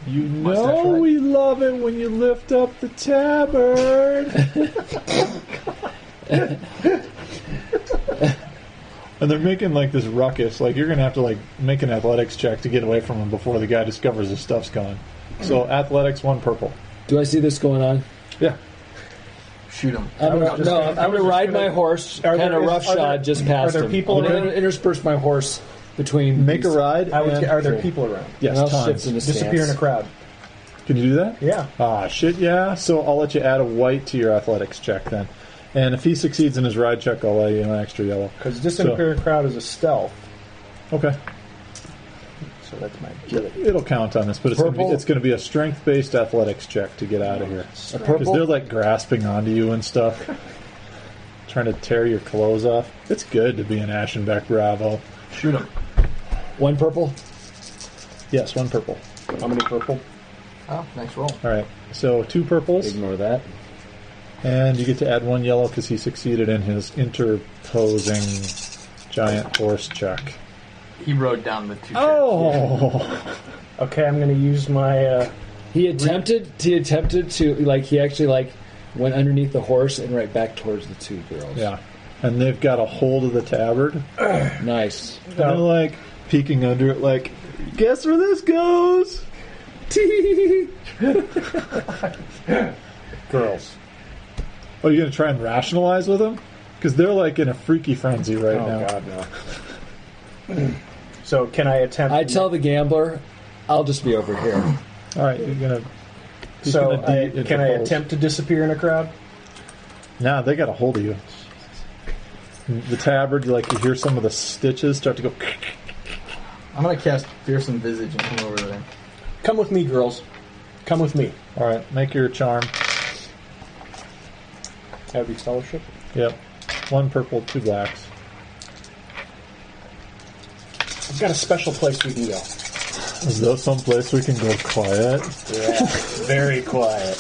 You know we love it when you lift up the tabard. And they're making like this ruckus. Like you're gonna have to like make an athletics check to get away from them before the guy discovers his stuff's gone. So athletics, 1 purple. Do I see this going on? Yeah. Shoot him. I'm gonna ride my horse, kind of roughshod, just past him. Are there people I'm around? gonna intersperse my horse between. Make a ride. Are there people around? Yes, and I'll tons. shift into Disappear in a stance. crowd. Can you do that? Yeah. Ah, shit, yeah. So I'll let you add a white to your athletics check then. And if he succeeds in his ride check, I'll let you an extra yellow. Because disappear in a crowd is a stealth. Okay. So that's my agility. It'll count on this, but it's going to be a strength-based athletics check to get out of here. Because they're like grasping onto you and stuff. Trying to tear your clothes off. It's good to be an Ashenbeck Bravo. Shoot him. 1 purple. Yes, 1 purple. How many purple? Oh, nice roll. All right, so 2 purples. Ignore that. And you get to add 1 yellow because he succeeded in his interposing giant horse check. He rode down the 2 Oh! Okay, I'm going to use my... He attempted to, like, he actually, like, went underneath the horse and right back towards the 2 girls. Yeah. And they've got a hold of the tabard. Nice. And they're, like, peeking under it, like, guess where this goes? girls. Oh, you're going to try and rationalize with them? Because they're, like, in a freaky frenzy right now. Oh, God, no. So, can I attempt... I tell the gambler, I'll just be over here. All right, you're going to... So, can I attempt to disappear in a crowd? Nah, they got a hold of you. The tabard, you hear some of the stitches start to go... I'm going to cast Fearsome Visage and come over there. Come with me, girls. Come with me. All right, make your charm. Heavy scholarship? Yep. 1 purple, 2 blacks. I've got a special place we can go. Is there some place we can go quiet? Yeah, very quiet.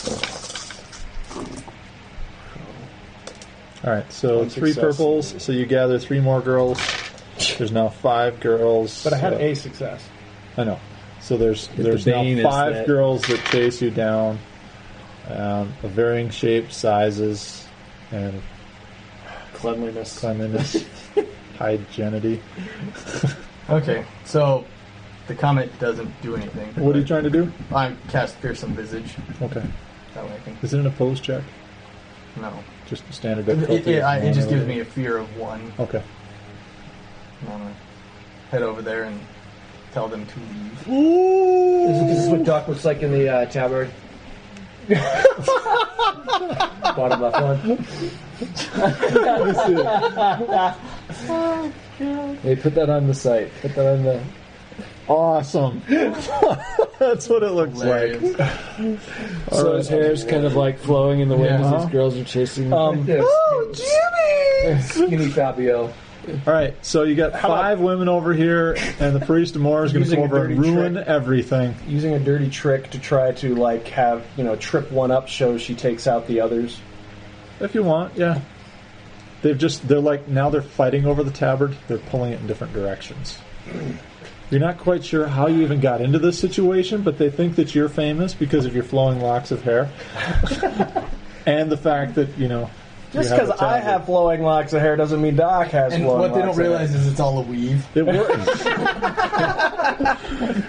All right, so 3 success. purples. So you gather 3 more girls. There's now 5 girls. But I had a success. I know. So there's bane now is 5 that- girls that chase you down, of varying shapes, sizes, and Cleanliness. hygienity. Okay, so the comet doesn't do anything. What are you trying to do? I cast Fearsome Visage. Okay. That way I can... Is it an opposed check? No. Just a standard It difficulty? just gives me a fear of 1. Okay. I'm going to head over there and tell them to leave. This is what Doc looks like in the tabard. Bottom left one. Hey, put that on the site. Put that on the... Awesome. That's what it looks like. So his hair's kind of like flowing in the wind as Yeah. these girls are chasing. Oh, Jimmy! Skinny Fabio. All right, so you got 5 women over here, and the priest of Moore is going to Using come a over and dirty ruin trick. everything. Using a dirty trick to try to, have, trip one up shows she takes out the others. If you want, yeah. Now they're fighting over the tabard. They're pulling it in different directions. You're not quite sure how you even got into this situation, but they think that you're famous because of your flowing locks of hair. And the fact that, Just because I have flowing locks of hair doesn't mean Doc has And flowing what they don't locks of hair. realize is it's all a weave. It worked.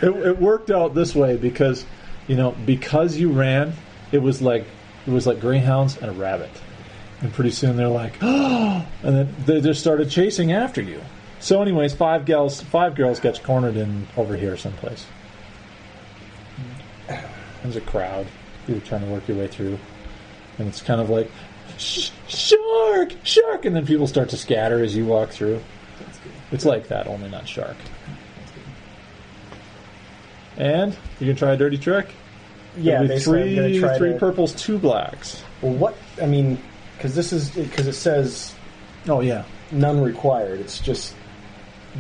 It worked out this way because you ran, it was like greyhounds and a rabbit, and pretty soon they're like, oh, and then they just started chasing after you. So, anyways, 5 girls get cornered in over here someplace. There's a crowd. You're trying to work your way through, and it's kind of like, shark, shark, and then people start to scatter as you walk through. It's like that, only not shark. And you can try a dirty trick. Yeah, It'll be basically I'm going to try 3 to... purples, 2 blacks. Well, what... I mean, because it says Oh yeah, none required. It's just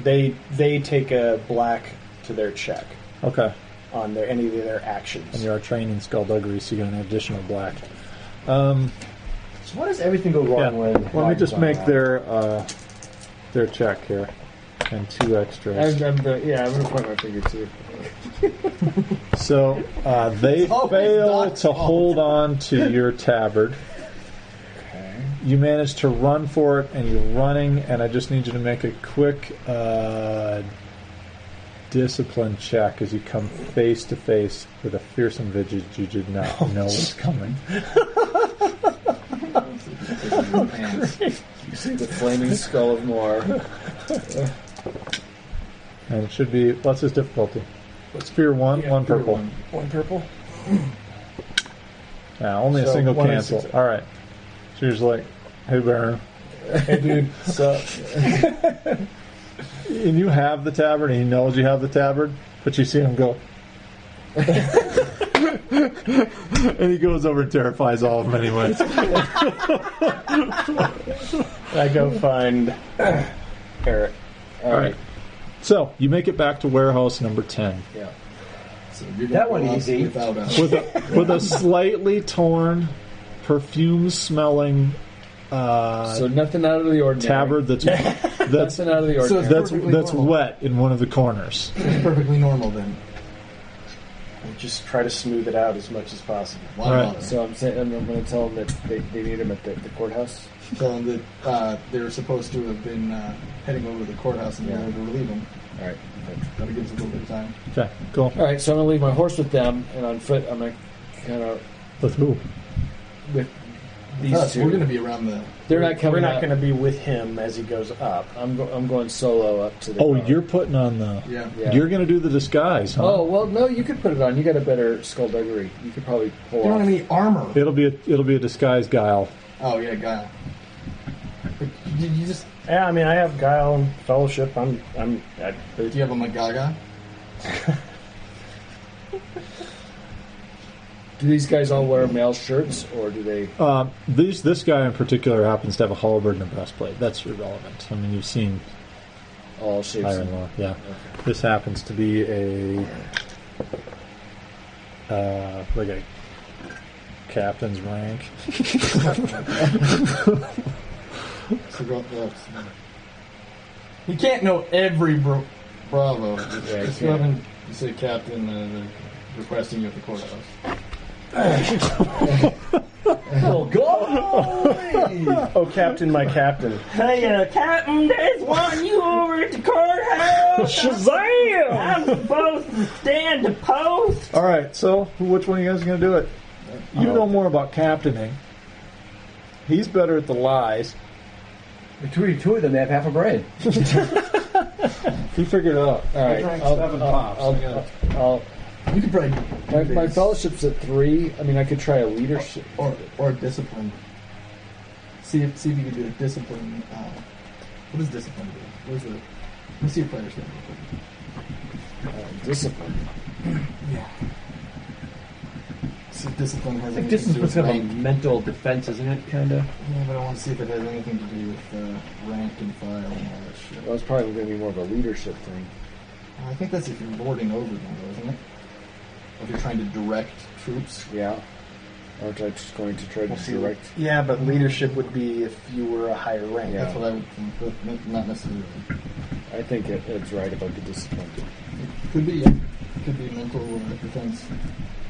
they take a black to their check okay. on any of their actions. And you are trained in skullduggery, so you get an additional black. So why does everything go wrong Yeah. when... Let me just make their check here. and 2 extras. I'm gonna point my finger too. So they always fail Doc's to fault. hold on to your tabard. Okay. You manage to run for it, and you're running, and I just need you to make a quick discipline check as you come face to face with a fearsome visage you did not know was coming. You see the flaming skull of Moor. And it should be, what's his difficulty? What's fear 1? 1 purple. One purple. Yeah, only a So, single 1 and cancel. 6. All right. So you're just like, hey, Baron. Hey, dude. Sup? And you have the tabard, and he knows you have the tabard, but you see him go. And he goes over and terrifies all of them anyways. I go find Eric. All right. So you make it back to warehouse number 10 Yeah. So you're gonna That one go out easy. Without a, with a slightly torn, perfume-smelling So nothing out of the ordinary. tabard that's Nothing out of the So ordinary. it's that's perfectly that's normal. wet in one of the corners. It's perfectly normal then. And just try to smooth it out as much as possible. Why All right. bother? So I'm saying I'm going to tell them that they need him at the courthouse. Tell them that they were supposed to have been heading over to the courthouse and Yeah. they were to relieve them. All right. That'll give us a little bit of time. Okay, cool. All right. So I'm going to leave my horse with them, and on foot I'm going to kind of With who? with these Us, two. we're going to be around the. They're not coming. We're not up. going to be with him as he goes up. I'm going solo up to the. Oh, car. you're putting on the. Yeah. Yeah. You're going to do the disguise, huh? Oh well, no. You could put it on. You got a better skullduggery. You could probably pull You don't off. have any armor. It'll be a disguise guile. Oh yeah, guile. But did you just? Yeah, I mean, I have guile and fellowship. Do Do you have a Magaga? Do these guys all wear male shirts, or do they? This guy in particular happens to have a halberd and a breastplate. That's irrelevant. I mean, you've seen All shapes. higher and lower. Yeah. This happens to be like a captain's rank. So go, you can't know every Bravo. Yeah, Just you go can't. up and you say captain requesting you at the courthouse. Oh, God! Oh, Captain, my Captain. Hey, Captain, there's one you over at the courthouse. Shazam! I'm supposed to stand the post. All right. So, which one of you guys are going to do it? You know more about captaining. He's better at the lies. Between the two of them, they have half a brain. He figured it out. All right. drank 7 pops. I'll You could probably my fellowship's at 3. I mean, I could try a leadership. or discipline. See if you can do a discipline. What does discipline do? Where's the? Let me see your player's name real quick. Discipline. Yeah. See if discipline has I think anything this to is do what's with kind of a rank. mental defense, isn't it? Kind of. Yeah, but I want to see if it has anything to do with rank and file and all that shit. Well, it's probably going to be more of a leadership thing. I think that's if you're lording over them, though, isn't it? Or if you're trying to direct troops. Yeah. Aren't I just going to try to direct? Yeah, but leadership would be if you were a higher rank. Yeah. That's what I would think, but not necessarily. I think it's right about the discipline. Could be, yeah. Could be mental defense.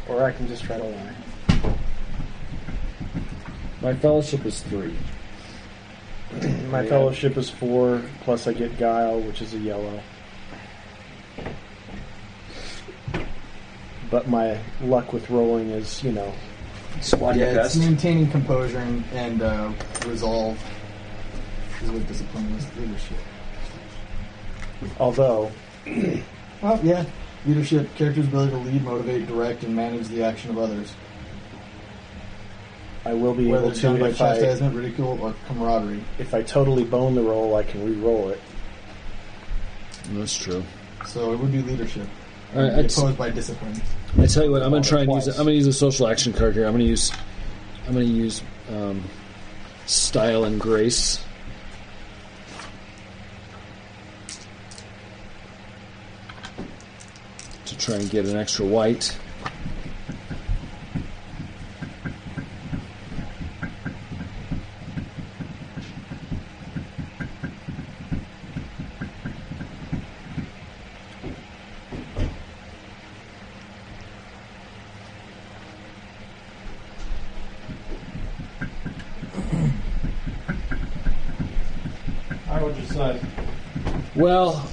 Or I can just try to lie. My fellowship is 3. My Yeah. fellowship is 4, plus I get guile, which is a yellow. But my luck with rolling is, Squad Yeah, your it's best. maintaining composure and resolve is what discipline is. Leadership. although Well, yeah. Leadership, character's ability to lead, motivate, direct, and manage the action of others. I will be Whether able it's done to by if I chastisement, ridicule, or camaraderie. totally bone the roll, I can re-roll it. That's true. So it would be leadership. All right, It would be opposed by discipline. I tell you what, I'm going to try and use. Twice. I'm going to use a social action card here. I'm going to use style and grace. To try and get an extra white. decide. Well,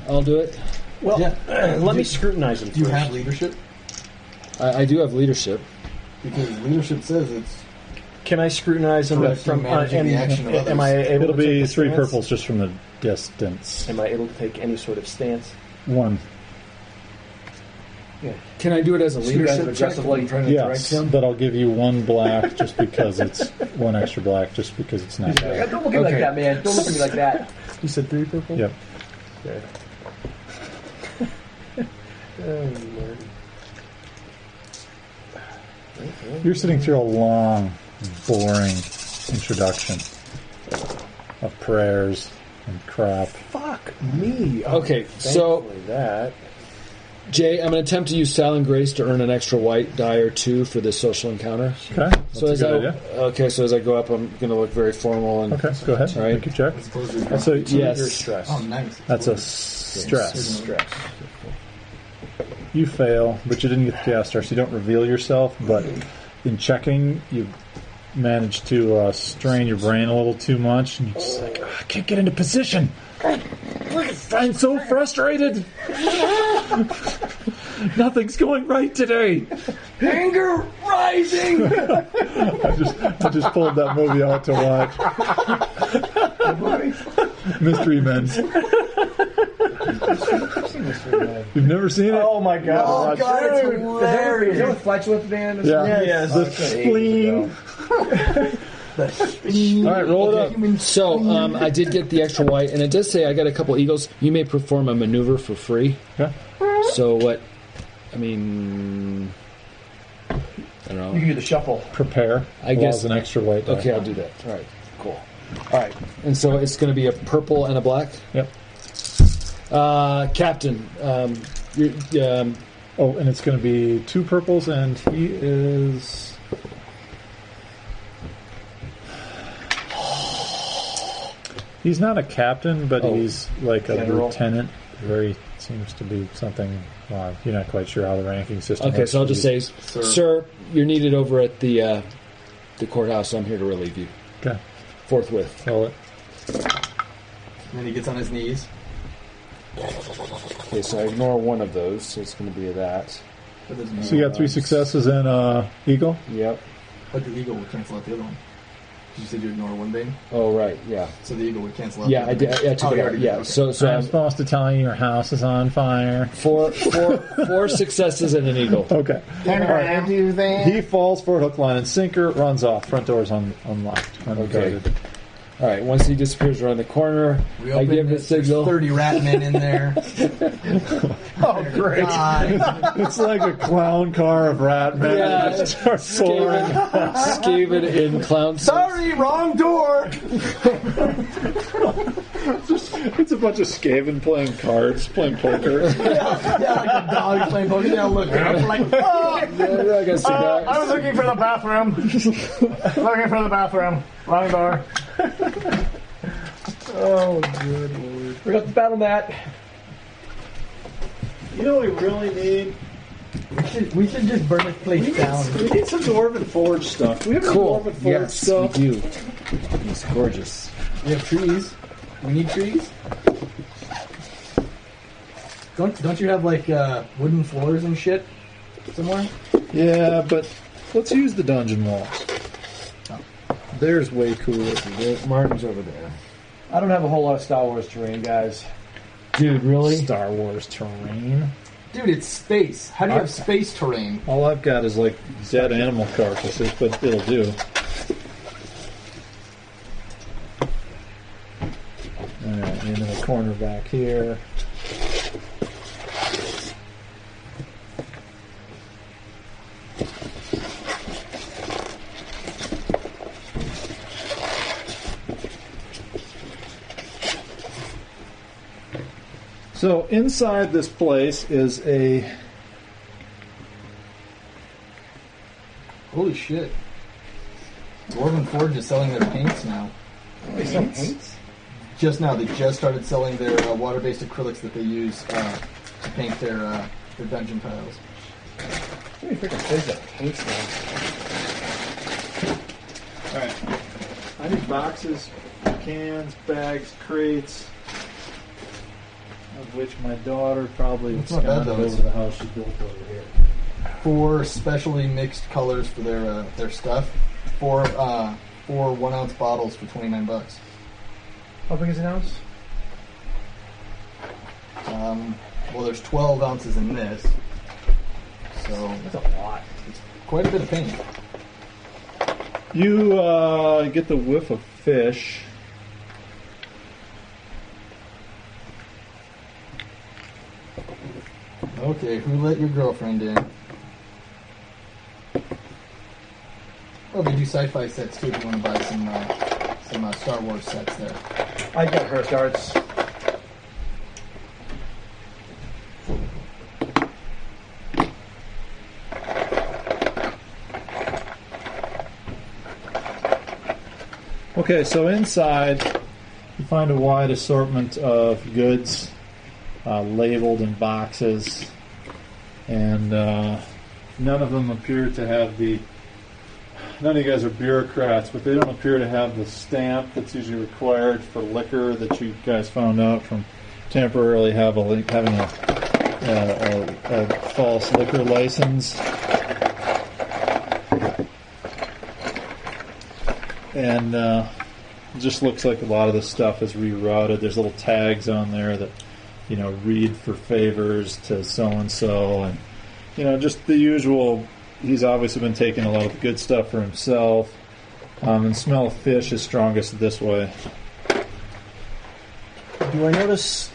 I'll do it. Well, Yeah. let me scrutinize them. Do you first. have leadership? I do have leadership. Because leadership says it's Can I scrutinize them Correct, from? managing the action of am I others. able It'll to take be a 3 stance? purples just from the distance. Am I able to take any sort of stance? 1. Can I do it as a You guys are leadership check? aggressively trying to direct Yes, him. but I'll give you 1 black just because it's 1 extra black, just because it's not bad. Don't look at me like Okay. that, man. Don't look at me like that. You said 3 purple. Yep. Okay. Oh, Lord. You're sitting through a long, boring introduction of prayers and crap. Fuck me. Okay, so Thankfully that. Jay, I'm going to attempt to use Silent Grace to earn an extra white die or 2 for this social encounter. Okay, that's So a as good I idea. so as I go up, I'm going to look very formal and Okay, go ahead. All right. Make your check. as opposed to So Your yes. stress. Oh, nice. that's a stress. Stress. You fail, but you didn't get the gas star, so you don't reveal yourself. But in checking, you managed to strain your brain a little too much, and you're just like, "Ah, I can't get into position. I'm so frustrated. Nothing's going right today. Anger rising. I just pulled that movie out to watch. Mystery Men. You've never seen it? Oh my god. Oh God, it's Dude. hilarious. Is that with Fletchlift Man? Yeah. Yes. The Okay. spleen. All right, roll it up. So I did get the extra white, and it does say I got a couple eagles. You may perform a maneuver for free. Okay. So what? I mean, I don't know. You can do the shuffle. Prepare. I guess- Allows an extra white die. Okay, I'll do that. All right, cool. All right, and so it's going to be a purple and a black. Yep. Captain, you're, Oh, and it's going to be 2 purples, and he is. He's not a captain, but Oh. he's like a General. lieutenant. Very seems to be something. Well, you're not quite sure how the ranking system. okay, works, so I'll but just say, sir, you're needed over at the courthouse. I'm here to relieve you Okay. forthwith. Roll it. And then he gets on his knees. Okay, so I ignore one of those, so it's going to be that. But there's no, So you got 3 successes and eagle. Yep. But the eagle would cancel out the other one. You said you ignore one thing, Oh, right. Yeah. so the eagle would cancel out. Yeah, the I other did. thing. I took Oh, it you out. already Yeah. did, okay. So I'm I'm supposed to tell you your house is on fire. four successes and an eagle. Okay. Can I do that? He falls for a hook, line, and sinker. Runs off. Front door's unlocked. Unguarded. All right. Once he disappears around the corner, We I open give a it, there's signal. 30 rat men in there. Oh, great. It's like a clown car of rat men. Yeah, It starts soaring. Skaven in clown. Sorry, wrong door. It's a bunch of Skaven playing cards, playing poker. Yeah, like a dog playing poker. Now look, like, oh! Yeah, I got cigars. I was looking for the bathroom. Looking for the bathroom. Wrong door. Oh, good lord. We got the battle mat. You know what we really need? We should just burn this place down. We need some Dwarven Forge stuff. We have any Cool. Dwarven Forge Yes, stuff. we do. It's gorgeous. We have trees. We need trees. Don't you have like wooden floors and shit somewhere? Yeah, but let's use the dungeon walls. There's way cooler. Martin's over there. I don't have a whole lot of Star Wars terrain, guys. Dude, really? Star Wars terrain. Dude, it's space. How do you have space terrain? All I've got is like dead animal carcasses, but it'll do. Alright, into the corner back here. So inside this place is a Holy shit. Dwarven Forge is selling their paints now. Paints? Just now, they just started selling their water-based acrylics that they use to paint their dungeon tiles. Let me freaking face that paints now. Alright. I need boxes cans, bags, crates, of which my daughter probably It's not bad, absconded though. over to the house she built over here. 4 specially mixed colors for their stuff. 4 1 ounce bottles for $29. How big is an ounce? Well, there's 12 ounces in this, so That's a lot. it's quite a bit of paint. You get the whiff of fish. Okay, who let your girlfriend in? Oh, they do sci-fi sets too if you want to buy some Star Wars sets there. I got her darts. Okay, so inside you find a wide assortment of goods labeled in boxes, and none of them appear to have the. None of you guys are bureaucrats, but they don't appear to have the stamp that's usually required for liquor that you guys found out from temporarily having a false liquor license. And it just looks like a lot of the stuff is rerouted. There's little tags on there that, read for favors to so-and-so. And, just the usual. He's obviously been taking a lot of the good stuff for himself. And smell of fish is strongest this way. Do I notice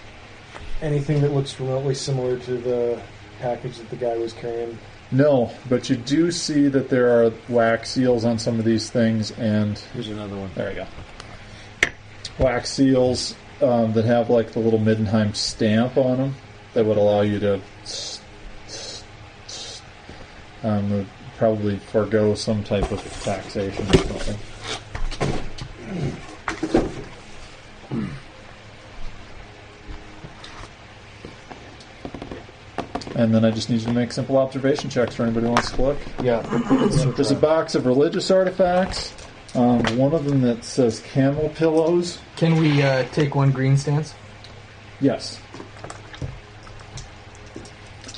anything that looks remotely similar to the package that the guy was carrying? No, but you do see that there are wax seals on some of these things, and Here's another one. there you go. Wax seals that have like the little Middenheim stamp on them that would allow you to would probably forego some type of taxation or something. And then I just need you to make simple observation checks for anybody who wants to look. Yeah. There's a box of religious artifacts. One of them that says camel pillows. Can we take one green stance? Yes.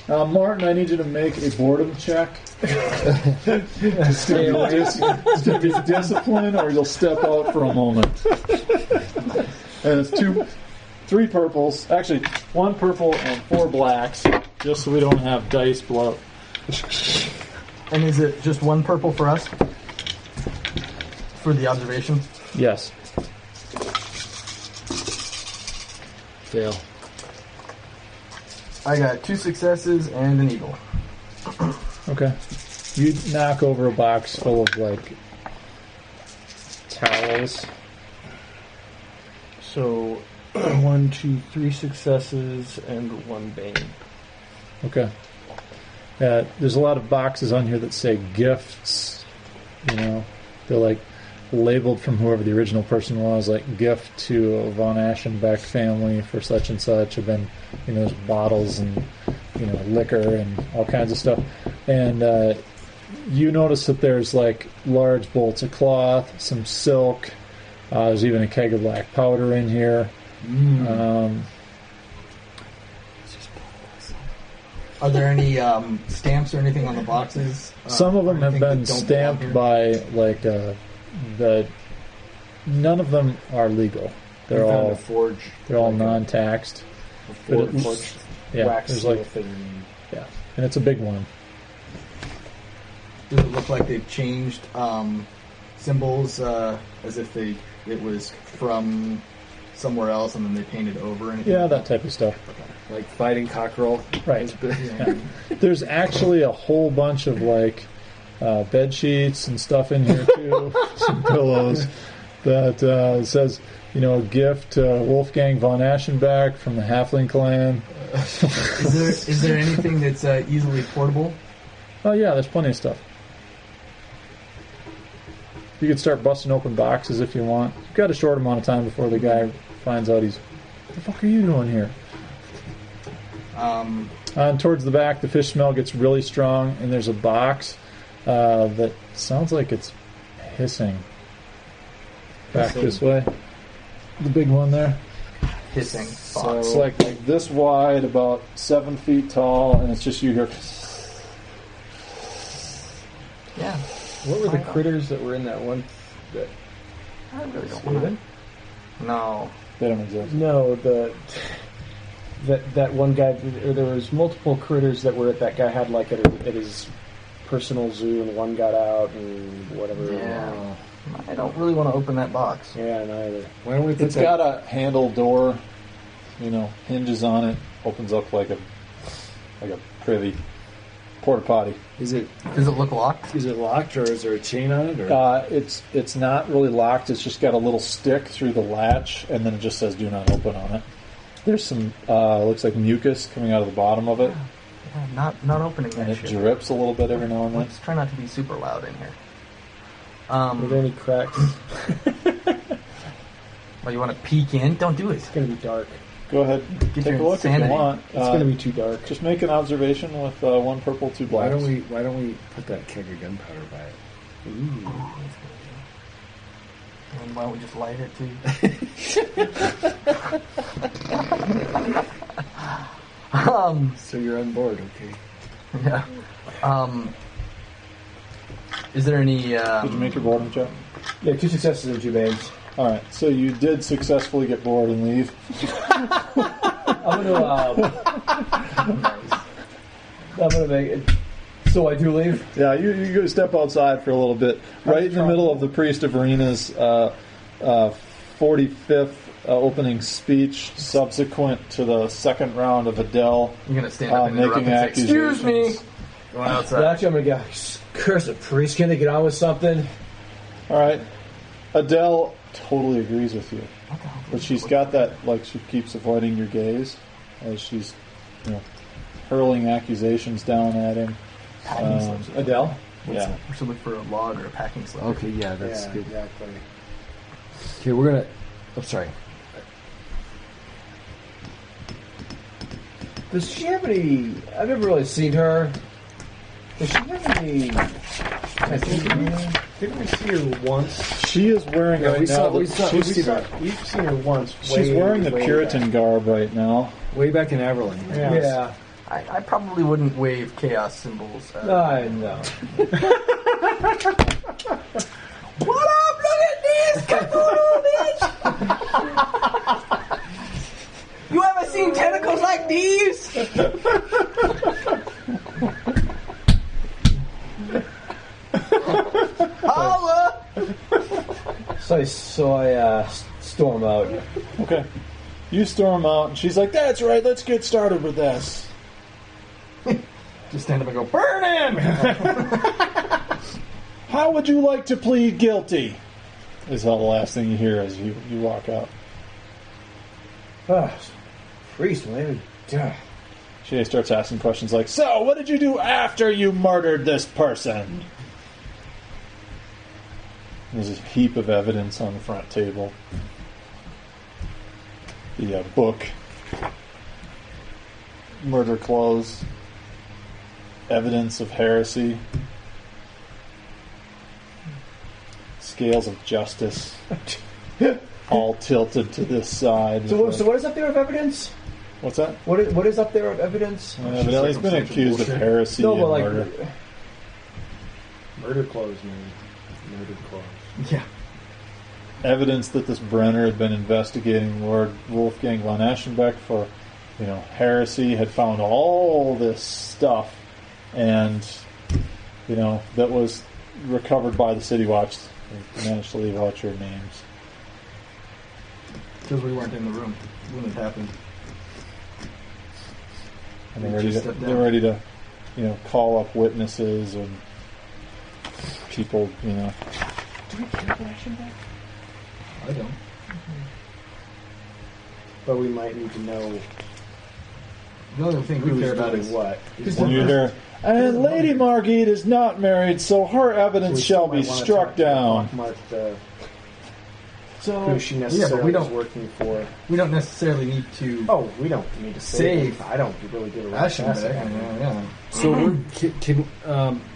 Martin, I need you to make a boredom check. It's going to be discipline, or you'll step out for a moment. And it's 3 purples. Actually, 1 purple and 4 blacks, just so we don't have dice blow. And is it just 1 purple for us? For the observation? Yes. Fail. I got 2 successes and an eagle. Okay. You knock over a box full of, like, towels. So, 1, 2, 3 successes and 1 bane. Okay. There's a lot of boxes on here that say gifts. They're like labeled from whoever the original person was, like gift to a von Aschenbeck family for such and such. Have been, there's bottles and liquor and all kinds of stuff. And you notice that there's like large bolts of cloth, some silk. There's even a keg of black powder in here. Are there any stamps or anything on the boxes? Some of them have anything been that don't stamped belong here? by like none of them are legal. They're We found all a forge. they're all like a- non-taxed. a But it forge, looks- Yeah, wax there's seal like thing. and it's a big one. Does it look like they've changed symbols as if it was from somewhere else and then they painted over? Anything? Yeah, that type of stuff. Like fighting cockerel. Right. Yeah. There's actually a whole bunch of like bed sheets and stuff in here too, some pillows that says, a gift to Wolfgang von Aschenbeck from the Halfling clan. Is there anything that's easily portable? Oh yeah, there's plenty of stuff. You could start busting open boxes if you want. You've got a short amount of time before the guy finds out what the fuck are you doing here? And towards the back, the fish smell gets really strong, and there's a box that sounds like it's hissing. Back this way. The big one there. Hissing So fox. it's like this wide, about 7 feet tall, and it's just you here. Yeah. What were the critters that were in that one? That, I really don't want to. No. They don't exist. no, that one guy. There was multiple critters that were at that guy had like at his personal zoo, and one got out and whatever. Yeah. I don't really want to open that box. Yeah, neither. Why don't we put It's that? got a handle door, hinges on it, opens up like a privy porta potty. Is it Does it look locked? locked, or is there a chain on it? Or It's not really locked. It's just got a little stick through the latch, and then it just says "Do not open" on it. There's some looks like mucus coming out of the bottom of it, Yeah, not opening and that it shit. drips a little bit every now and then. Let's try not to be super loud in here. Are there any cracks? Well, you want to peek in? Don't do it. It's gonna be dark. Go ahead, Get take your a look if you insanity. want. It's gonna be too dark. Just make an observation with 1 purple, 2 why blacks. don't we put that keg of gunpowder by it? And why don't we just light it too? So you're on board, okay? Yeah. Is there any? Did you make your boredom check? Yeah, 2 successes and 2 babes. All right, so you did successfully get bored and leave. I'm gonna make it. So I do leave. Yeah, you go step outside for a little bit, right in the middle of the Priest of Arena's 45th opening speech, subsequent to the second round of Adele You're gonna stand up and making interrupt and say, "Excuse me." accusations. Going outside. Actually, I'm gonna go. Curse the priest. Can they get on with something? All right, Adele totally agrees with you, but she's got that she keeps avoiding your gaze as she's hurling accusations down at him. Packing slips. Adele. Yeah. We should look for a log or a packing slip. Okay, yeah, that's good. Exactly. Okay, we're gonna. I'm sorry. Does she have any? I've never really seen her. Does she have any? Didn't we see her once? She is wearing Yeah, right we now. saw- the- we saw- she's, We've seen her once. she's wearing the Puritan garb right now. Way back in Averland. Yeah. I probably wouldn't wave chaos symbols. I know. What up? Look at this, Cthulhu, bitch! You ever seen tentacles like these? Holla! So I storm out. Okay. You storm out, and she's like, "That's right, let's get started with this." Just stand up and go, burn him! How would you like to plead guilty? Is all the last thing you hear as you walk out. Priest, man. She starts asking questions like, "So, what did you do after you murdered this person?" There's a heap of evidence on the front table. The book, murder clothes, evidence of heresy, scales of justice, all tilted to this side. So what is up there of evidence? What's that? What is up there of evidence? Evidently, he's been accused of heresy No, and but like murder. murder clothes, man. Murder clothes. Yeah. Evidence that this Brenner had been investigating Lord Wolfgang von Eschenbeck for, heresy, had found all this stuff, and, that was recovered by the City Watch. They managed to leave out your names. Because we weren't in the room when it happened. And They they're just stepped they're down. ready to, call up witnesses and people, Do we care about Eschenbeck? I don't. But we might need to know The only thing we who's care about doing is what. And you hear, and Lady Margit is not married, so her evidence shall be struck down. Who she Yeah, necessarily but we don't- is working for. we don't necessarily need to Oh, we don't need to Save. I don't really give a Eschenbeck. rat's ass. Yeah. So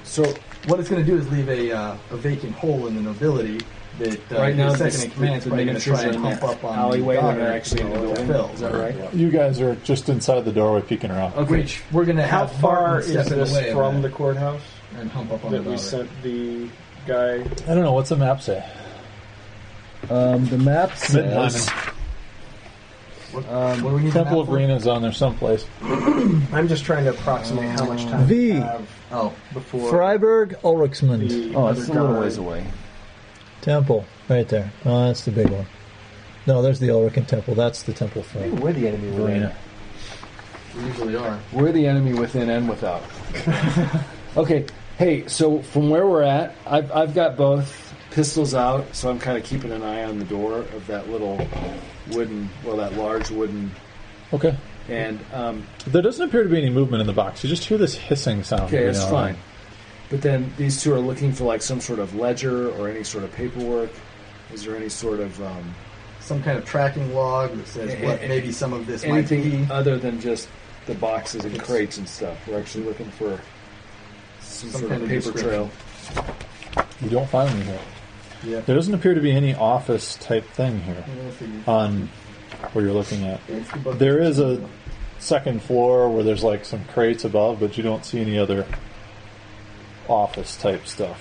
so What it's going to do is leave a vacant hole in the nobility that Right now, the this- second in command is the probably going to try miniatures and are in hump that up on alleyway the when daughter, they're actually in the building. Phil. Is that right? You guys are just inside the doorway peeking around. Okay. Which we're going to How have far Martin is step in this the way of from that the courthouse and hump up on that the we daughter. sent the guy? I don't know. What's the map say? The map Midnight. says What do we need the Temple map of for? Rena's on there someplace. I'm just trying to approximate how much time V. we have Oh, before Freiburg, Ulrichsmund. the oh, other it's a little guy- ways away. Temple, right there. Oh, that's the big one. No, there's the Ulrichen Temple. That's the temple for Maybe we're the enemy within. Verena. we usually are. We're the enemy within and without. Okay. Hey, so from where we're at, I've got both pistols out, so I'm kind of keeping an eye on the door of that little wooden, well, that large wooden, Okay. and There doesn't appear to be any movement in the box. You just hear this hissing sound. okay, every it's now and fine. then. But then these two are looking for like some sort of ledger or any sort of paperwork. Is there any sort of Some kind of tracking log that says what maybe some of this might anything be. other than just the boxes and crates and stuff? We're actually looking for some sort kind of of paper description. trail. You don't find any here. Yeah. There doesn't appear to be any office type thing here Yeah, I figured. on where you're looking at. It's the book. There is a second floor where there's like some crates above, but you don't see any other office type stuff.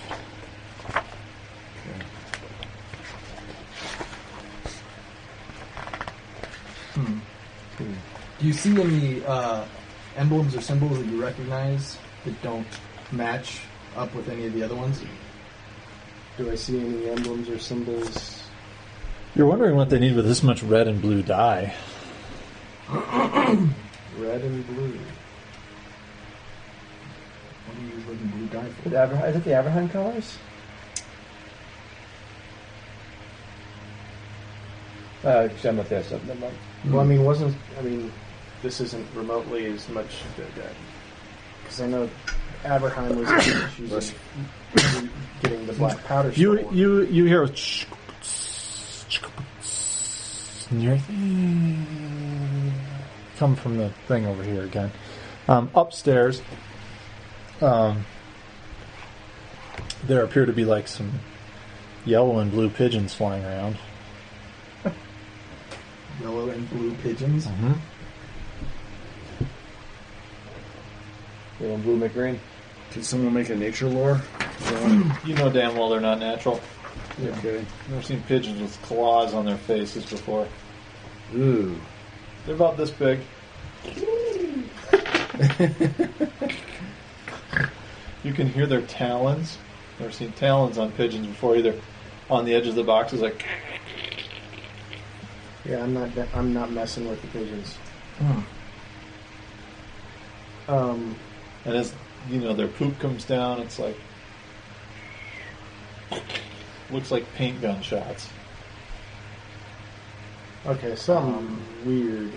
Do you see any emblems or symbols that you recognize that don't match up with any of the other ones? Do I see any emblems or symbols? You're wondering what they need with this much red and blue dye. Red and blue. What do you use red and blue dye for? Is it the Aberheim colors? I'm not there, so never mind. Well, I mean, this isn't remotely as much because I know Aberheim was using getting the black powder. You stolen. you hear a near come from the thing over here again. Upstairs, there appear to be like some yellow and blue pigeons flying around. Yellow and blue pigeons. Mm-hmm. Yellow and blue make green. Can someone make a nature lore? You know damn well they're not natural. Okay. Never seen pigeons with claws on their faces before. Ooh. They're about this big. You can hear their talons. Never seen talons on pigeons before either. On the edge of the box is like. Yeah, I'm not messing with the pigeons. And as you know, their poop comes down. It's like looks like paint gun shots. Okay, something weird.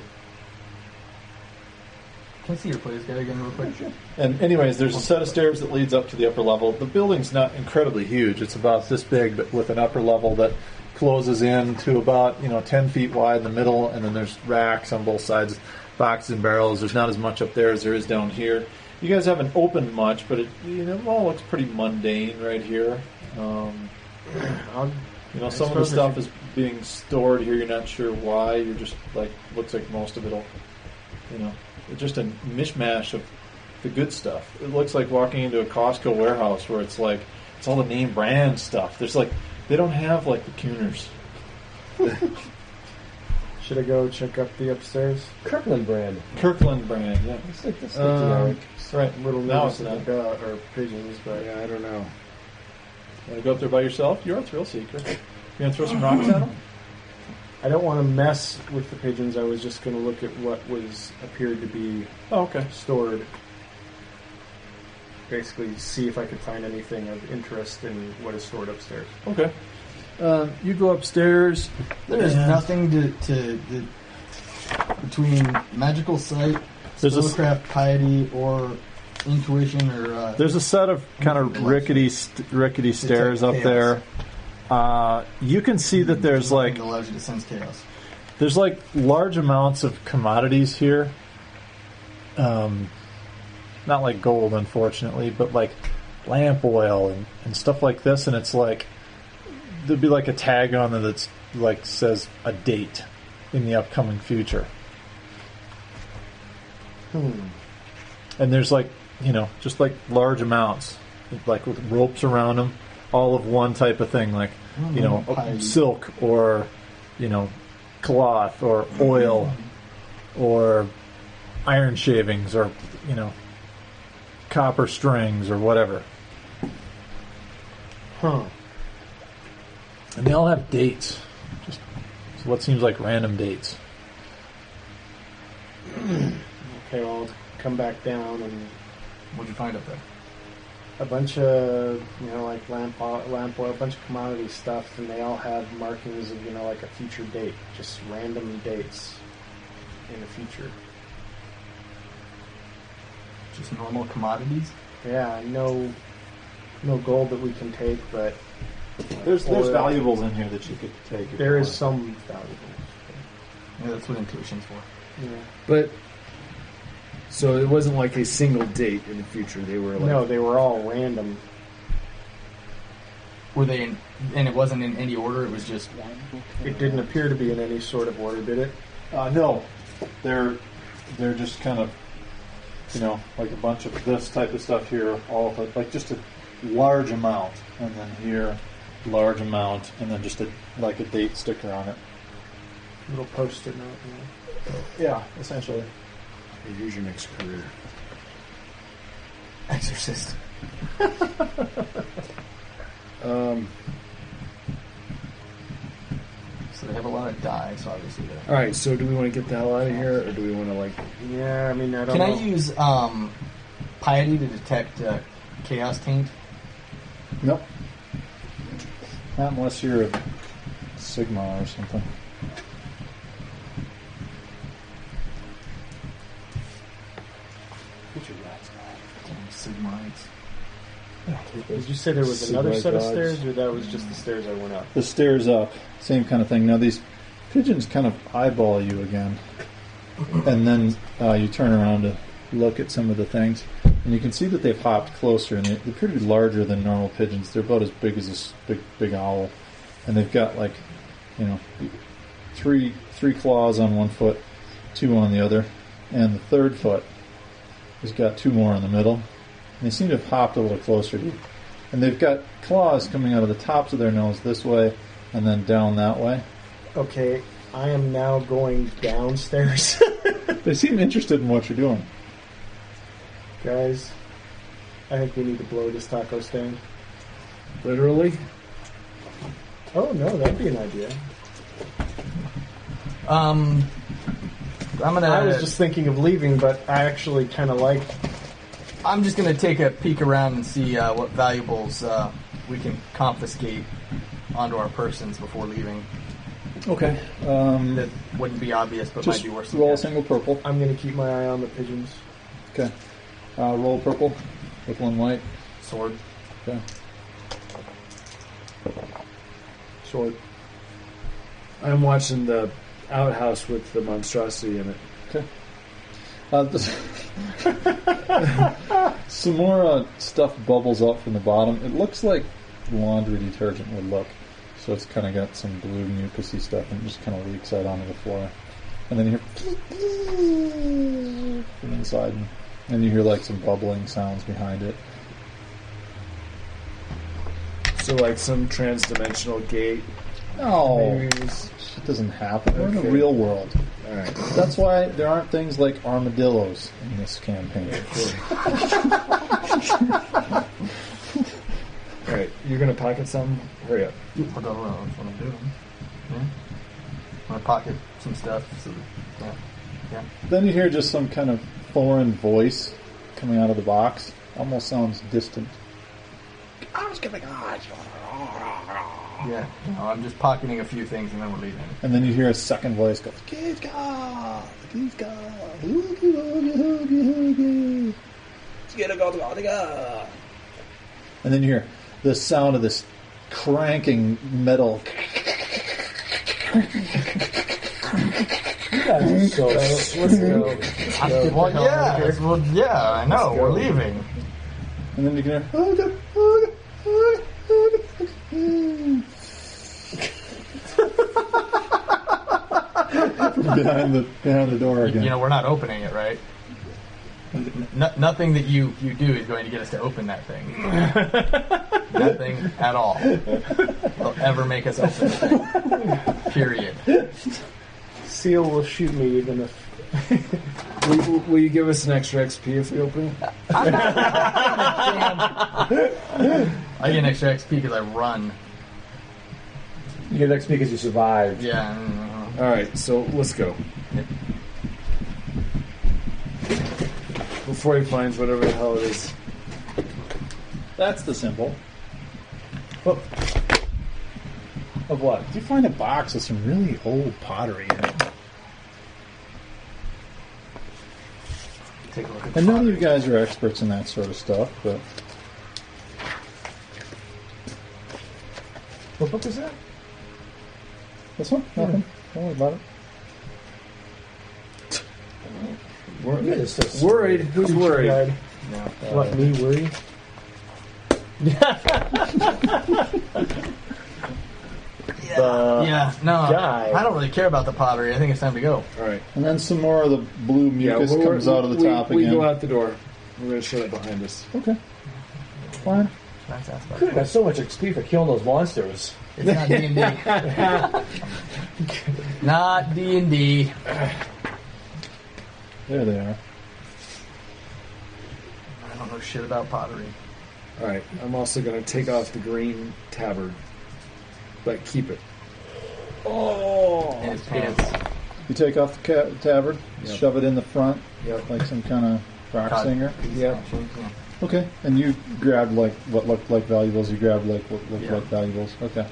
Can I see your player's guide again real quick? And anyways, there's a set of stairs that leads up to the upper level. The building's not incredibly huge. It's about this big, but with an upper level that closes in to about 10 feet wide in the middle, and then there's racks on both sides, boxes and barrels. There's not as much up there as there is down here. You guys haven't opened much, but it all looks pretty mundane right here. Some of the stuff is being stored here. You're not sure why. You're just like looks like most of it'll, it's just a mishmash of the good stuff. It looks like walking into a Costco warehouse where it's like it's all the name brand stuff. There's like they don't have like the Cuners. Should I go check up the upstairs? Kirkland brand. Kirkland brand, yeah. It's like this generic. Right. Little Now nervous it's not. about or pigeons, but Yeah, I don't know. Want to go up there by yourself? You're a thrill seeker. You gonna throw some rocks at them? I don't want to mess with the pigeons. I was just going to look at what appeared to be Oh, okay. stored. Basically, see if I could find anything of interest in what is stored upstairs. Okay. You go upstairs. There's and nothing to between magical sight, There's a- spellcraft, piety, or intuition, or There's a set of kind of rickety stairs up chaos. there. You can see that there's nothing like that allows you to sense chaos. there's like large amounts of commodities here. Not like gold, unfortunately, but like lamp oil and stuff like this. And it's like there'd be like a tag on it that's like says a date in the upcoming future. And there's like, just like large amounts, like with ropes around them, all of one type of thing, like, silk or, cloth or oil or iron shavings or, copper strings or whatever. Huh. And they all have dates. Just what seems like random dates. Okay, well, I'll come back down and What'd you find up there? a bunch of, like lamp oil, a bunch of commodity stuff, and they all have markings of, like a future date, just random dates in the future. Just normal commodities? Yeah, no gold that we can take, but There's Or- valuables in here that you could take. if there you is wanted. some valuable. Yeah, that's what intuition's for. Yeah. But so it wasn't like a single date in the future. They were like No, they were all random. Were they in, and it wasn't in any order, it was just... It didn't appear to be in any sort of order, did it? No, they're just kind of, like a bunch of this type of stuff here, all of it, like just a large amount, and then here, large amount, and then just a date sticker on it. Little post-it note. Yeah, essentially. Hey, here's your next career. Exorcist. So they have a lot of dice, obviously. There. All right. So do we want to get the hell out of here, or do we want to like? Yeah, I mean, I don't Can know. I use piety to detect chaos taint? Nope. Not unless you're a Sigma or something. Get your rats Sigmites. Did you say there was another set of Sigma stairs, or that was just the stairs I went up? The stairs up, same kind of thing. Now these pigeons kind of eyeball you again, and then you turn around to look at some of the things, and you can see that they've hopped closer, and they appear to be larger than normal pigeons. They're about as big as this big owl, and they've got like, three claws on one foot, 2 on the other, and the third foot has got 2 more in the middle. And they seem to have hopped a little closer to you. And they've got claws coming out of the tops of their nose this way and then down that way. Okay, I am now going downstairs. They seem interested in what you're doing. Guys, I think we need to blow this taco stand. Literally? Oh, no, that'd be an idea. I'm gonna. I was just thinking of leaving, but I actually kind of like... I'm just gonna take a peek around and see what valuables we can confiscate onto our persons before leaving. Okay. That wouldn't be obvious, but Just might be worth some roll a cash. single purple. I'm going to keep my eye on the pigeons. Okay. Roll purple with 1 white. Sword. Okay. Sword. I'm watching the outhouse with the monstrosity in it. Okay. Some more stuff bubbles up from the bottom. It looks like laundry detergent would look. So it's kind of got some blue mucousy stuff and it just kind of leaks out onto the floor. And then you hear from inside. And you hear like some bubbling sounds behind it. So like some trans-dimensional gate. No, Maybe it doesn't happen. We're in the Okay. real world. All right. That's why there aren't things like armadillos in this campaign. All right. You're gonna pocket some. Hurry up. That's what I'm doing. Yeah. I'm gonna pocket some stuff. So yeah. Then you hear just some kind of foreign voice coming out of the box. Almost sounds distant. Yeah. No, I'm just pocketing a few things and then we're leaving. And then you hear a second voice go, "Kiska, Kiska, hoogie, hoogie, hoogie, hoogie." And then you hear the sound of this cranking metal. So, let's go. Well, yeah, I know. We're leaving. And then you can hear, "Hoogie, hoogie, hoogie, hoogie." behind the door again. You know, we're not opening it, right? Nothing that you do is going to get us to open that thing. Nothing at all will ever make us open the thing. Period. Seal will shoot me even if. Will you give us an extra XP if we open it? I get an extra XP because I run. You get XP because you survived. Yeah. All right, so let's go. Before he finds whatever the hell it is. That's the symbol. Of what? You find a box with some really old pottery in it. Take a look at And none of you guys are experts in that sort of stuff, but What book is that? this one, nothing. Don't worry about it. Worried? Who's worried? What, me worry? Yeah, no, guy. I don't really care about the pottery. I think it's time to go. All right. And then some more of the blue mucus comes out of the top we again. go out the door. We're going to shut it behind us. Okay, fine. Could have got so much XP for killing those monsters. It's not D&D. Not D&D. There they are. I don't know shit about pottery. All right. I'm also going to take off the green tabard, but keep it. And his pants. You take off the tabard, Yep. shove it in the front, Yep. like some kind of rock God. singer. Yep. Okay, and you grabbed like what looked like valuables. You grabbed like what looked Yeah. like valuables. Okay.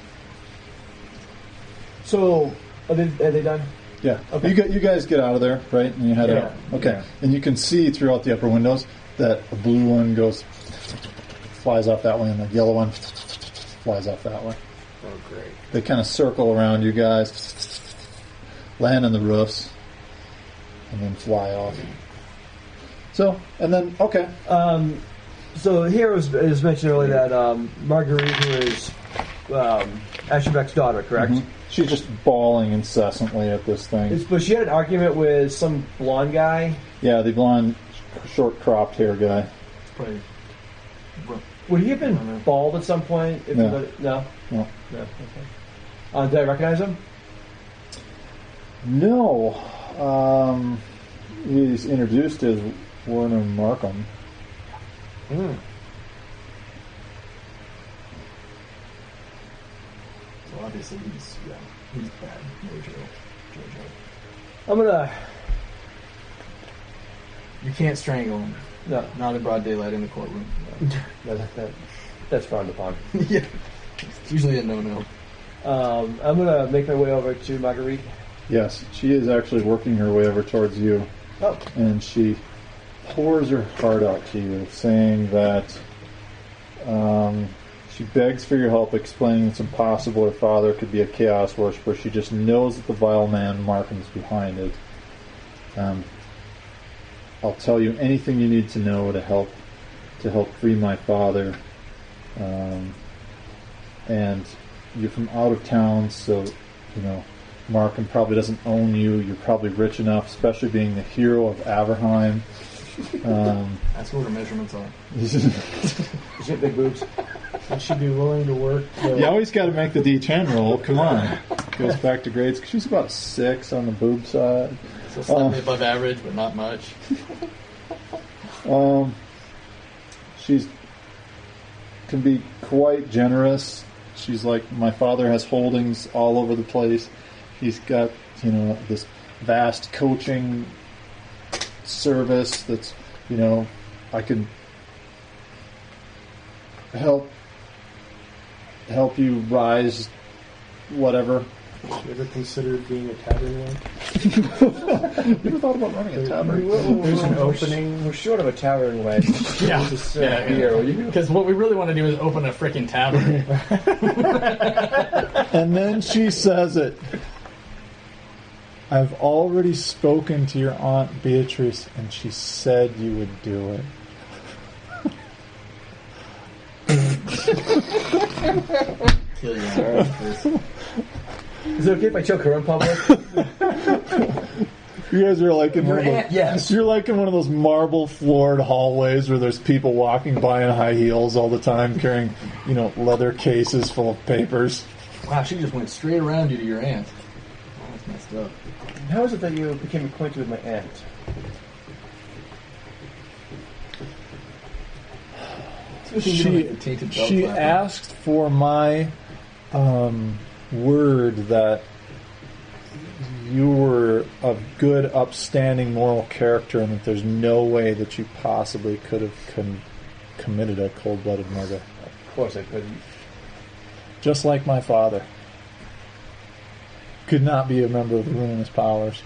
So, are they done? Yeah. Okay. You guys get out of there, right? And you head out. Okay. Yeah. And you can see throughout the upper windows that the blue one flies off that way, and the yellow one flies off that way. Oh, great. They kind of circle around you guys, land on the roofs, and then fly off. So, and then, okay. So here was mentioned earlier that Marguerite, who is Ashenbeck's daughter, correct? Mhm. She's just bawling incessantly at this thing. But she had an argument with some blonde guy. Yeah, the blonde, short cropped hair guy. Probably. Would he have been bald at some point? If No. No? No. No. Okay. Did I recognize him? No. He's introduced as Warner Markham. So obviously he's bad. Jojo. I'm gonna. You can't strangle him. No. Not in broad daylight in the courtroom. That's frowned upon. Yeah. It's usually a no-no. I'm gonna make my way over to Marguerite. Yes, she is actually working her way over towards you. Oh. And she pours her heart out to you, saying that she begs for your help, explaining it's impossible her father could be a chaos worshiper. She just knows that the vile man Markham's behind it. I'll tell you anything you need to know to help free my father. And you're from out of town, so Markham probably doesn't own you. You're probably rich enough, especially being the hero of Averheim. That's what her measurements are. She had big boobs. Would she be willing to work? You always got to make the D10 roll. Come on. Goes back to grades. She's about a 6 on the boob side. So slightly above average, but not much. She's can be quite generous. She's like, my father has holdings all over the place. He's got, this vast coaching service that's, I can help you rise, whatever. Have you ever considered being a tavern wife? You ever thought about running a tavern? There's an opening. We're short of a tavern wedge. Because what we really want to do is open a freaking tavern. And then she says it. I've already spoken to your Aunt Beatrice, and she said you would do it. Kill you. Is it okay if I choke her in public? You guys are like in Your one of aunt, yes. You're like in one of those marble floored hallways where there's people walking by in high heels all the time, carrying, leather cases full of papers. Wow, she just went straight around you to your aunt. Oh, that's messed up. How is it that you became acquainted with my aunt? She asked for my word that you were a good, upstanding moral character, and that there's no way that you possibly could have committed a cold-blooded murder. Of course I couldn't. Just like my father. Could not be a member of the Ruinous Powers.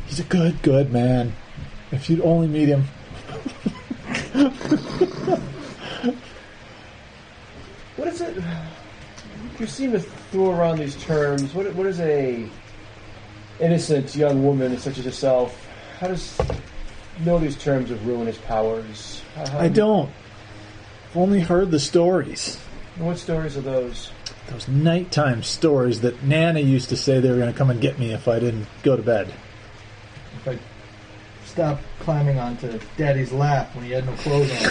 He's a good, good man. If you'd only meet him. What is it? You seem to throw around these terms. What is a innocent young woman such as yourself? How does know these terms of ruinous powers? I don't. I've only heard the stories. And what stories are those? Those nighttime stories that Nana used to say they were going to come and get me if I didn't go to bed. If I stopped climbing onto Daddy's lap when he had no clothes on.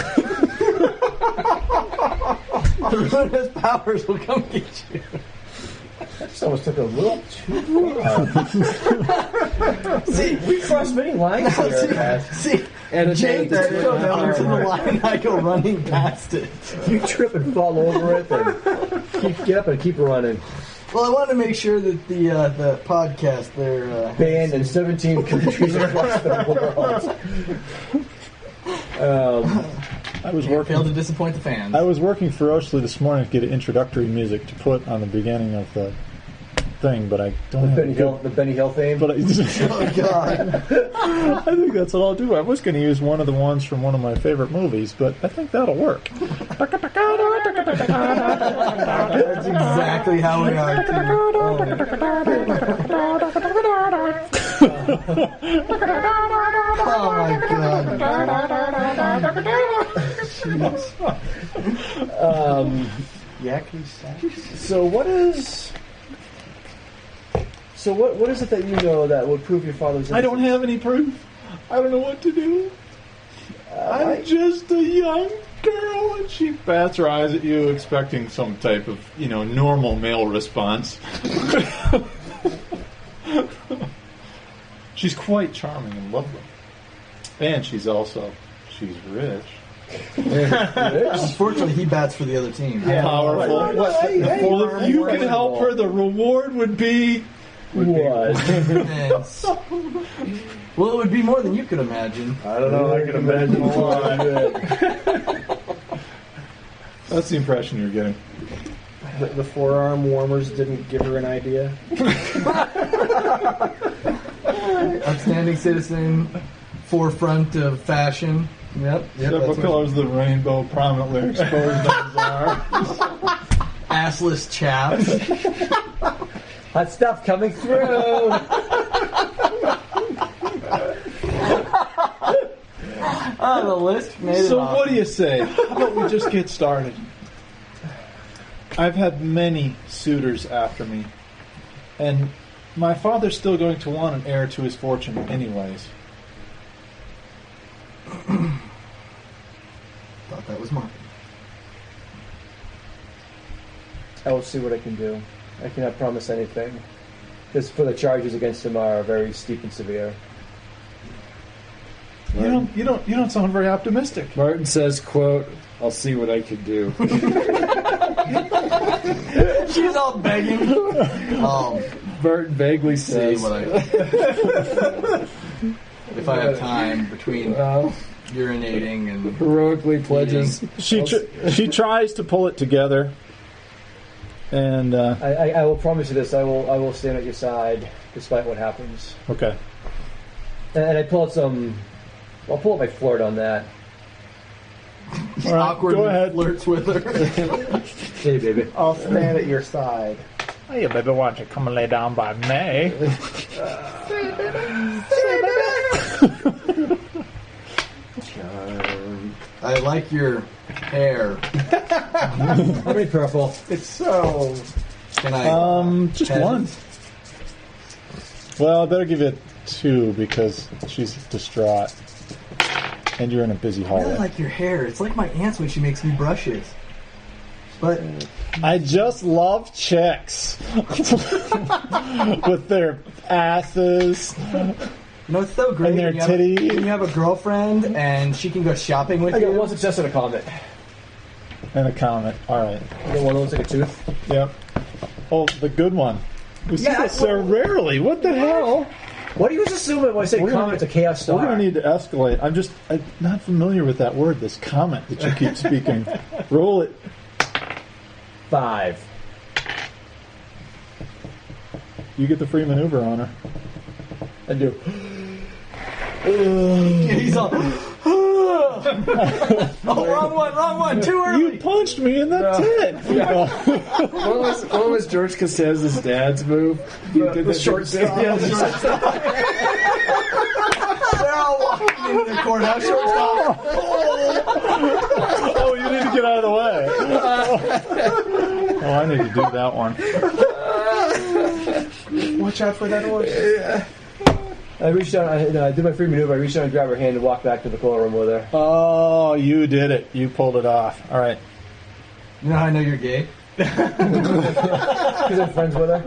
The ruinous powers will come get you. That just almost took a little too far. See, we crossed many lines here. See, and Jake goes down to the line and I go running past it. You trip and fall over it, then get up and keep running. Well, I wanted to make sure that the podcast there banned in 17 countries across the world. I was working. Failed to disappoint the fans. I was working ferociously this morning to get introductory music to put on the beginning of the thing, but I don't have The Benny Hill theme. But Oh God! I think that's what I'll do. I was going to use one of the ones from one of my favorite movies, but I think that'll work. That's exactly how we are. Oh my God! So what is it that you know that would prove your father's innocence? I don't have any proof. I don't know what to do. I'm just a young girl, and she bats her eyes at you, expecting some type of, normal male response. She's quite charming and lovely, and she's rich. Unfortunately, he bats for the other team. Yeah. Powerful. Well, if you can help her, the reward would be what? Well, it would be more than you could imagine. I don't know. I can imagine a lot. That's the impression you're getting. The forearm warmers didn't give her an idea. Outstanding citizen, forefront of fashion. Yep. Several colors of the rainbow prominently exposed on his arm. Assless chaps. Hot stuff coming through. Oh, the list made it. So off. what do you say? How about we just get started? I've had many suitors after me, and my father's still going to want an heir to his fortune anyways. Thought that was mine. I will see what I can do. I cannot promise anything, because the charges against him are very steep and severe. You don't sound very optimistic. Martin says, quote, "I'll see what I can do." She's all begging. Martin vaguely See says, what I. If I have time between urinating and heroically pledges. She tries to pull it together, and I will promise you this. I will stand at your side despite what happens. okay. And I pull out some. I'll pull out my flirt on that. All right, Awkward. go ahead. Flirts with her. Hey, baby. I'll stand at your side. Hey, baby, why don't you come and lay down by me? I like your hair. How many purple? It's so... can I Just pet one. it? Well, I better give you a 2 because she's distraught. And you're in a busy I hallway. really like your hair. It's like my aunt's when she makes me brushes. But I just love chicks. With their asses. you know, it's so great And their when you have- titty. when you have a girlfriend and she can go shopping with I got you. one success and a comment. And a comment. Alright. I got one that looks like a tooth. Yep. Oh, the good one. We see Yeah, this so rarely. What the hell? What do you just assume when I say We're gonna comment to Chaos Star? We're going to need to escalate. I'm not familiar with that word, this comment that you keep speaking. Roll it. 5. You get the free maneuver on her. I do. He's all. Oh, wrong one. Too early. You punched me in the tit. What was George Costanza's dad's move? He did The short stop. Yeah, the short stop. They're all walking into the courthouse. Shortstop. Oh, you need to get out of the way. Oh, I need to do that one. Watch out for that horse. I reached out. I did my free maneuver. I reached out and grabbed her hand and walked back to the corner room with her. Oh, you did it. You pulled it off. All right. You know how I know you're gay? Because I'm friends with her.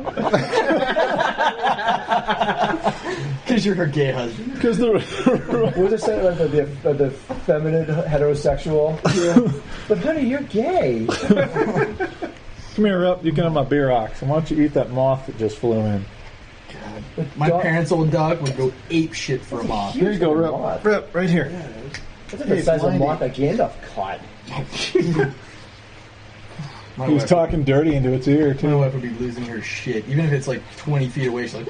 Because you're her gay husband. Because the What was it saying like the feminine heterosexual? Yeah. But honey, you're gay. come here, up. You can have my beer ox. And why don't you eat that moth that just flew in? My parents' old dog would go ape shit for a moth. Here you go, Rip. Moth. Rip, right here. That's like the size of a moth that Gandalf caught. My He was wife- talking dirty into its ear My too. wife would be losing her shit, even if it's like 20 feet away. She's like,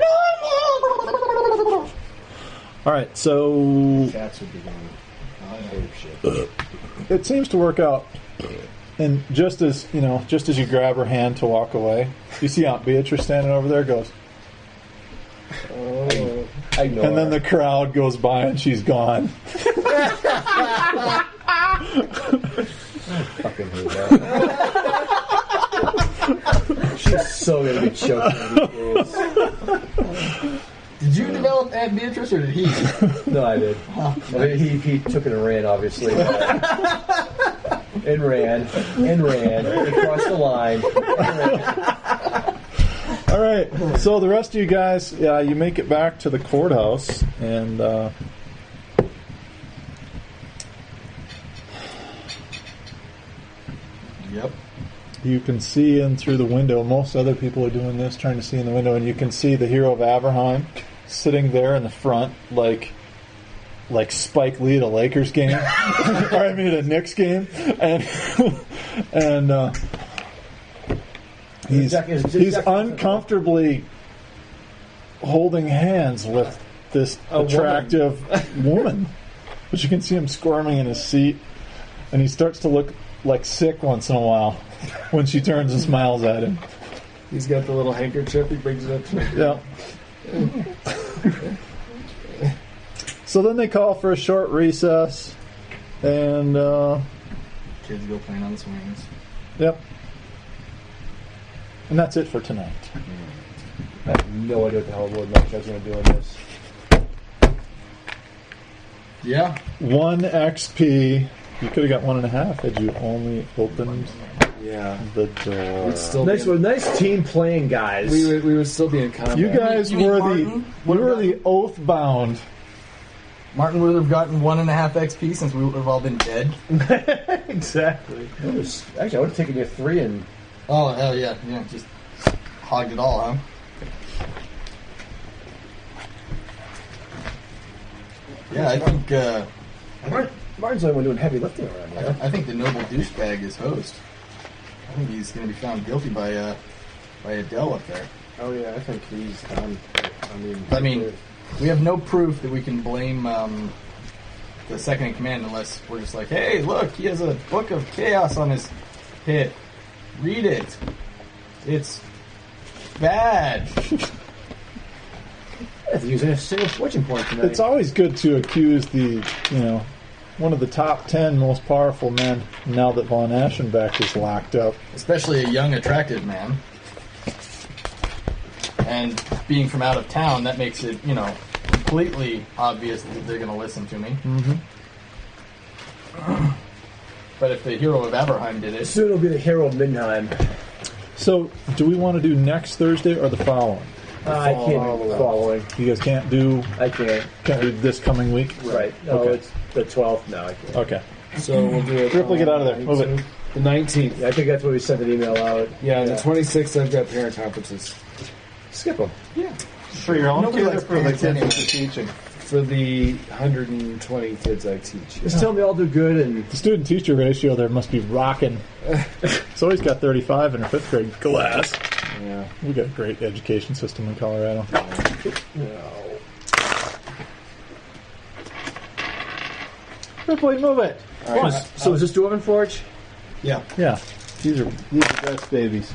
All right, so Cats would be going ape shit. it seems to work out. And just as you grab her hand to walk away, you see Aunt Beatrice standing over there. Goes, Oh, I know. and then the crowd goes by and she's gone. fucking hate that. She's so gonna be choked. did you develop Aunt Beatrice or did he? No, I did. I mean, he took it and ran, obviously. and ran. He crossed the line. All right, so the rest of you guys, you make it back to the courthouse, and Yep. you can see in through the window. Most other people are doing this, trying to see in the window, and you can see the hero of Aberheim sitting there in the front, like Spike Lee at a Lakers game, or I mean a Knicks game, and he's uncomfortably holding hands with this attractive woman. But you can see him squirming in his seat, and he starts to look like sick once in a while when she turns and smiles at him. He's got the little handkerchief. He brings it up to me. Yeah. So then they call for a short recess, and Kids go playing on the swings. yep. And that's it for tonight. I have no idea what the hell Lord Knows I was going to do in this. Yeah. 1 XP. You could have got 1.5 had you only opened Yeah. the door. We'd still Nice team playing, guys. we would still be in combat. You guys You mean were Martin? the oath bound. Martin would have gotten 1.5 XP since we would have all been dead. Exactly. Actually, I would have taken your 3 and. Oh, hell yeah. Yeah, just hogged it all, huh? Yeah, I think Martin's the only one doing heavy lifting around here. I think the noble douchebag is host. I think he's going to be found guilty by Adele up there. Oh yeah, I think he's done. I mean, we have no proof that we can blame the second in command unless we're just like, hey, look, he has a book of chaos on his pit. Read it. It's bad. That's using a single fortune point tonight. It's always good to accuse one of the top 10 most powerful men now that Von Aschenbeck is locked up. Especially a young, attractive man. And being from out of town, that makes it, completely obvious that they're going to listen to me. Mm-hmm. But if the hero of Aberheim did it, Soon it'll be the hero of Middenheim. So, do we want to do next Thursday or the following? I can't do the following. You guys can't do I can't. do this coming week? Right. No, Okay. it's the 12th now. I can't. Okay. So we'll do it. Ripley, get out of there. Move it. The 19th. Yeah, I think that's what we sent an email out. Yeah, the 26th I've got parent conferences. Skip them. For your own Nobody kid or likes for the parents kids anyway. that you're teaching? For the 120 kids I teach. Just tell them they all do good and The student-teacher ratio there must be rocking. Zoe's got 35 in her 5th grade class. Yeah. We got a great education system in Colorado. Ripley, move it. So is this Dwarven Forge? Yeah, these are best babies.